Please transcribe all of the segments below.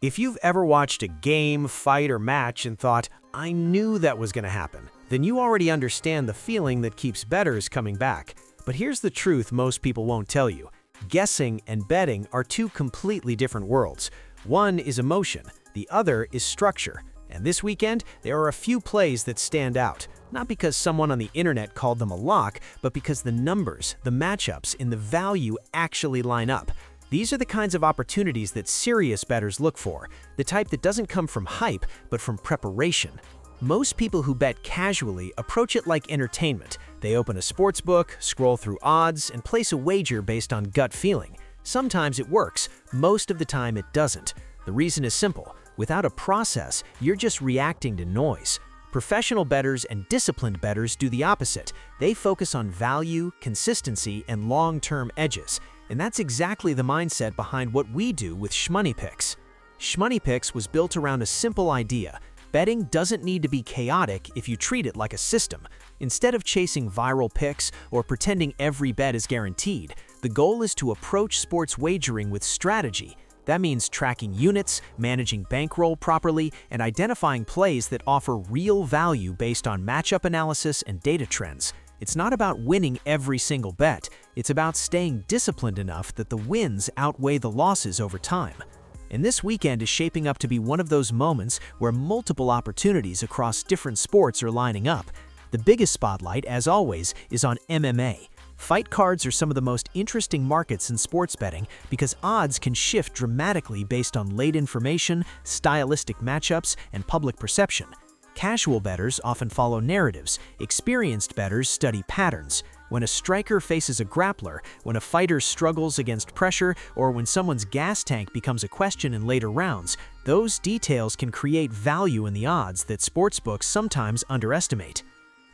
If you've ever watched a game, fight, or match and thought, I knew that was going to happen, then you already understand the feeling that keeps bettors coming back. But here's the truth most people won't tell you. Guessing and betting are two completely different worlds. One is emotion, the other is structure. And this weekend, there are a few plays that stand out. Not because someone on the internet called them a lock, but because the numbers, the matchups, and the value actually line up. These are the kinds of opportunities that serious bettors look for, the type that doesn't come from hype, but from preparation. Most people who bet casually approach it like entertainment. They open a sports book, scroll through odds, and place a wager based on gut feeling. Sometimes it works, most of the time it doesn't. The reason is simple. Without a process, you're just reacting to noise. Professional bettors and disciplined bettors do the opposite. They focus on value, consistency, and long-term edges. And that's exactly the mindset behind what we do with ShmoneyPicks. ShmoneyPicks was built around a simple idea. Betting doesn't need to be chaotic if you treat it like a system. Instead of chasing viral picks or pretending every bet is guaranteed, the goal is to approach sports wagering with strategy. That means tracking units, managing bankroll properly, and identifying plays that offer real value based on matchup analysis and data trends. It's not about winning every single bet. It's about staying disciplined enough that the wins outweigh the losses over time. And this weekend is shaping up to be one of those moments where multiple opportunities across different sports are lining up. The biggest spotlight, as always, is on MMA. Fight cards are some of the most interesting markets in sports betting because odds can shift dramatically based on late information, stylistic matchups, and public perception. Casual bettors often follow narratives. Experienced bettors study patterns. When a striker faces a grappler, when a fighter struggles against pressure, or when someone's gas tank becomes a question in later rounds, those details can create value in the odds that sportsbooks sometimes underestimate.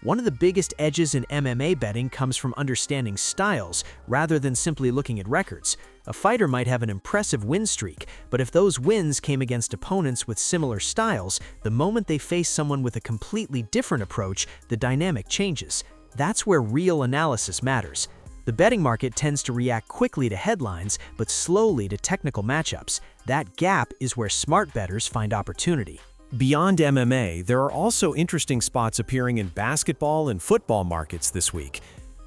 One of the biggest edges in MMA betting comes from understanding styles rather than simply looking at records. A fighter might have an impressive win streak, but if those wins came against opponents with similar styles, the moment they face someone with a completely different approach, the dynamic changes. That's where real analysis matters. The betting market tends to react quickly to headlines, but slowly to technical matchups. That gap is where smart bettors find opportunity. Beyond MMA, there are also interesting spots appearing in basketball and football markets this week.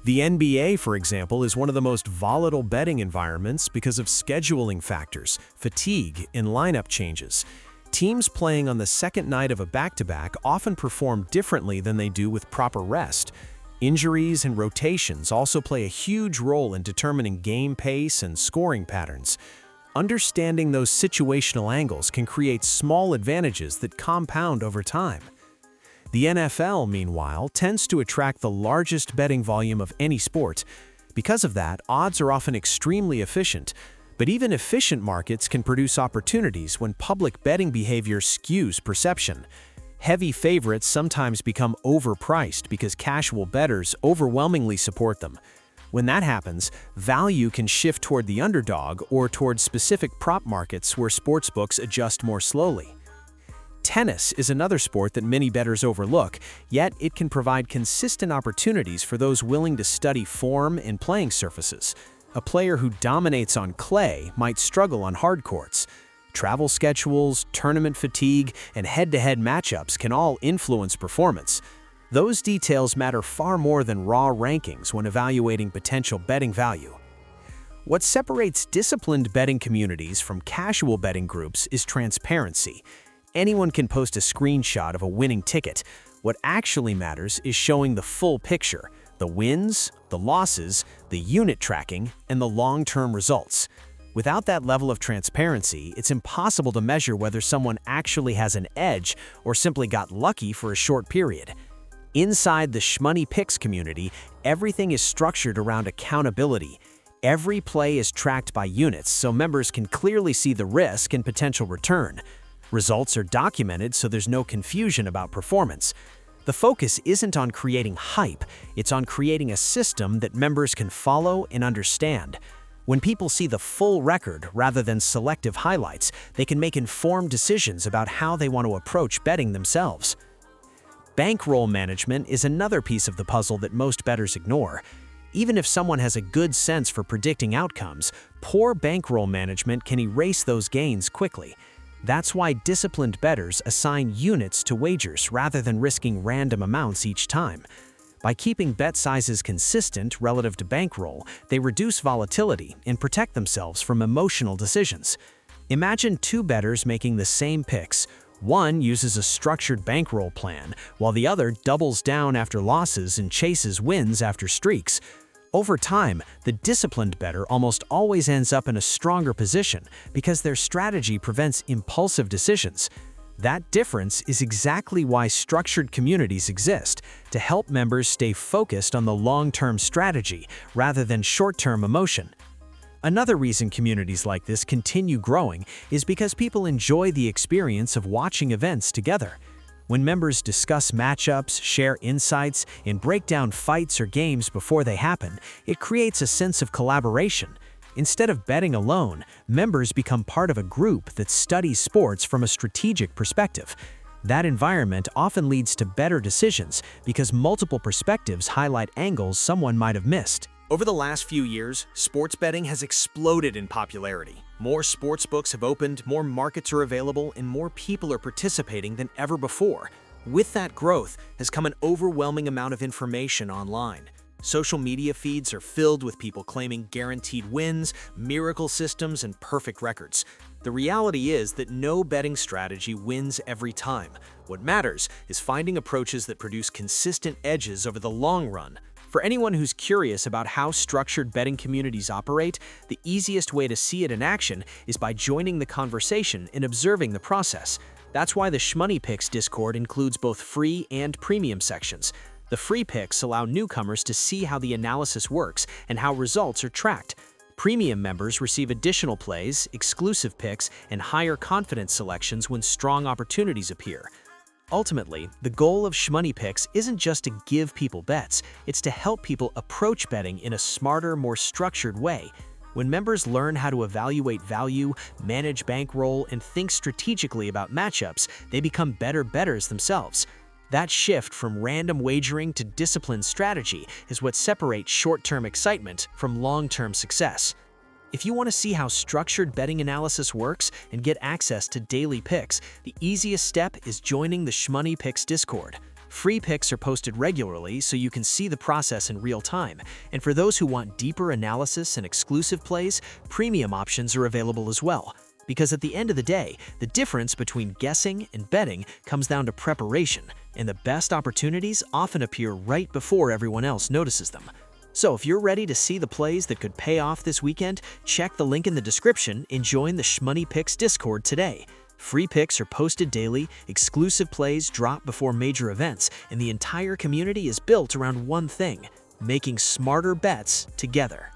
The NBA, for example, is one of the most volatile betting environments because of scheduling factors, fatigue, and lineup changes. Teams playing on the second night of a back-to-back often perform differently than they do with proper rest. Injuries and rotations also play a huge role in determining game pace and scoring patterns. Understanding those situational angles can create small advantages that compound over time. The NFL, meanwhile, tends to attract the largest betting volume of any sport. Because of that, odds are often extremely efficient. But even efficient markets can produce opportunities when public betting behavior skews perception. Heavy favorites sometimes become overpriced because casual bettors overwhelmingly support them. When that happens, value can shift toward the underdog or toward specific prop markets where sportsbooks adjust more slowly. Tennis is another sport that many bettors overlook, yet it can provide consistent opportunities for those willing to study form and playing surfaces. A player who dominates on clay might struggle on hard courts. Travel schedules, tournament fatigue, and head-to-head matchups can all influence performance. Those details matter far more than raw rankings when evaluating potential betting value. What separates disciplined betting communities from casual betting groups is transparency. Anyone can post a screenshot of a winning ticket. What actually matters is showing the full picture: the wins, the losses, the unit tracking, and the long-term results. Without that level of transparency, it's impossible to measure whether someone actually has an edge or simply got lucky for a short period. Inside the ShmoneyPicks community, everything is structured around accountability. Every play is tracked by units so members can clearly see the risk and potential return. Results are documented so there's no confusion about performance. The focus isn't on creating hype, it's on creating a system that members can follow and understand. When people see the full record rather than selective highlights, they can make informed decisions about how they want to approach betting themselves. Bankroll management is another piece of the puzzle that most bettors ignore. Even if someone has a good sense for predicting outcomes, poor bankroll management can erase those gains quickly. That's why disciplined bettors assign units to wagers rather than risking random amounts each time. By keeping bet sizes consistent relative to bankroll, they reduce volatility and protect themselves from emotional decisions. Imagine two bettors making the same picks. One uses a structured bankroll plan, while the other doubles down after losses and chases wins after streaks. Over time, the disciplined bettor almost always ends up in a stronger position because their strategy prevents impulsive decisions. That difference is exactly why structured communities exist, to help members stay focused on the long-term strategy rather than short-term emotion. Another reason communities like this continue growing is because people enjoy the experience of watching events together. When members discuss matchups, share insights, and break down fights or games before they happen, it creates a sense of collaboration. Instead of betting alone, members become part of a group that studies sports from a strategic perspective. That environment often leads to better decisions because multiple perspectives highlight angles someone might have missed. Over the last few years, sports betting has exploded in popularity. More sports books have opened, more markets are available, and more people are participating than ever before. With that growth has come an overwhelming amount of information online. Social media feeds are filled with people claiming guaranteed wins, miracle systems, and perfect records. The reality is that no betting strategy wins every time. What matters is finding approaches that produce consistent edges over the long run. For anyone who's curious about how structured betting communities operate, the easiest way to see it in action is by joining the conversation and observing the process. That's why the Shmoney Picks Discord includes both free and premium sections. The free picks allow newcomers to see how the analysis works and how results are tracked. Premium members receive additional plays, exclusive picks, and higher confidence selections when strong opportunities appear. Ultimately, the goal of Shmoney Picks isn't just to give people bets, it's to help people approach betting in a smarter, more structured way. When members learn how to evaluate value, manage bankroll, and think strategically about matchups, they become better bettors themselves. That shift from random wagering to disciplined strategy is what separates short-term excitement from long-term success. If you want to see how structured betting analysis works and get access to daily picks, the easiest step is joining the Shmoney Picks Discord. Free picks are posted regularly so you can see the process in real time. And for those who want deeper analysis and exclusive plays, premium options are available as well. Because at the end of the day, the difference between guessing and betting comes down to preparation, and the best opportunities often appear right before everyone else notices them. So if you're ready to see the plays that could pay off this weekend, check the link in the description and join the Shmoney Picks Discord today. Free picks are posted daily, exclusive plays drop before major events, and the entire community is built around one thing: making smarter bets together.